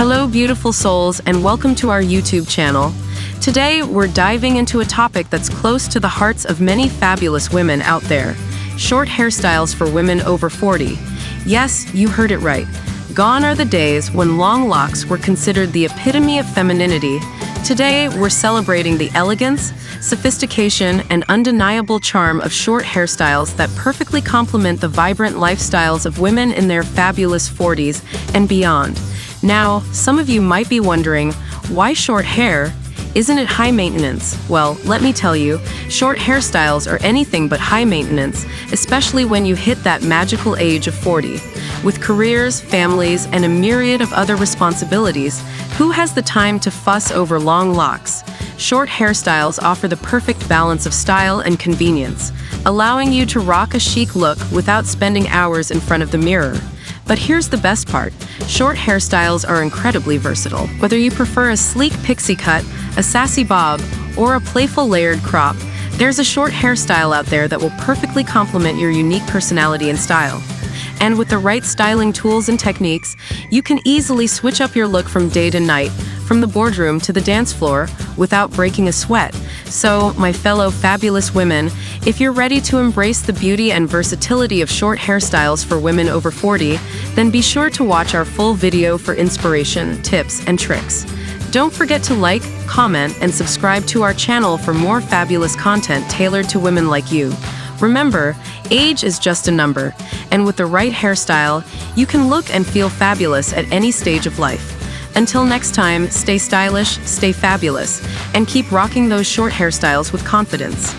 Hello, beautiful souls, and welcome to our YouTube channel. Today, we're diving into a topic that's close to the hearts of many fabulous women out there: short hairstyles for women over 40. Yes, you heard it right. Gone are the days when long locks were considered the epitome of femininity. Today, we're celebrating the elegance, sophistication, and undeniable charm of short hairstyles that perfectly complement the vibrant lifestyles of women in their fabulous 40s and beyond. Now, some of you might be wondering, why short hair? Isn't it high maintenance? Well, let me tell you, short hairstyles are anything but high maintenance, especially when you hit that magical age of 40. With careers, families, and a myriad of other responsibilities, who has the time to fuss over long locks? Short hairstyles offer the perfect balance of style and convenience, allowing you to rock a chic look without spending hours in front of the mirror. But here's the best part: short hairstyles are incredibly versatile. Whether you prefer a sleek pixie cut, a sassy bob, or a playful layered crop, there's a short hairstyle out there that will perfectly complement your unique personality and style. And with the right styling tools and techniques, you can easily switch up your look from day to night, from the boardroom to the dance floor, without breaking a sweat. So, my fellow fabulous women, if you're ready to embrace the beauty and versatility of short hairstyles for women over 40, then be sure to watch our full video for inspiration, tips, and tricks. Don't forget to like, comment, and subscribe to our channel for more fabulous content tailored to women like you. Remember, age is just a number, and with the right hairstyle, you can look and feel fabulous at any stage of life. Until next time, stay stylish, stay fabulous, and keep rocking those short hairstyles with confidence.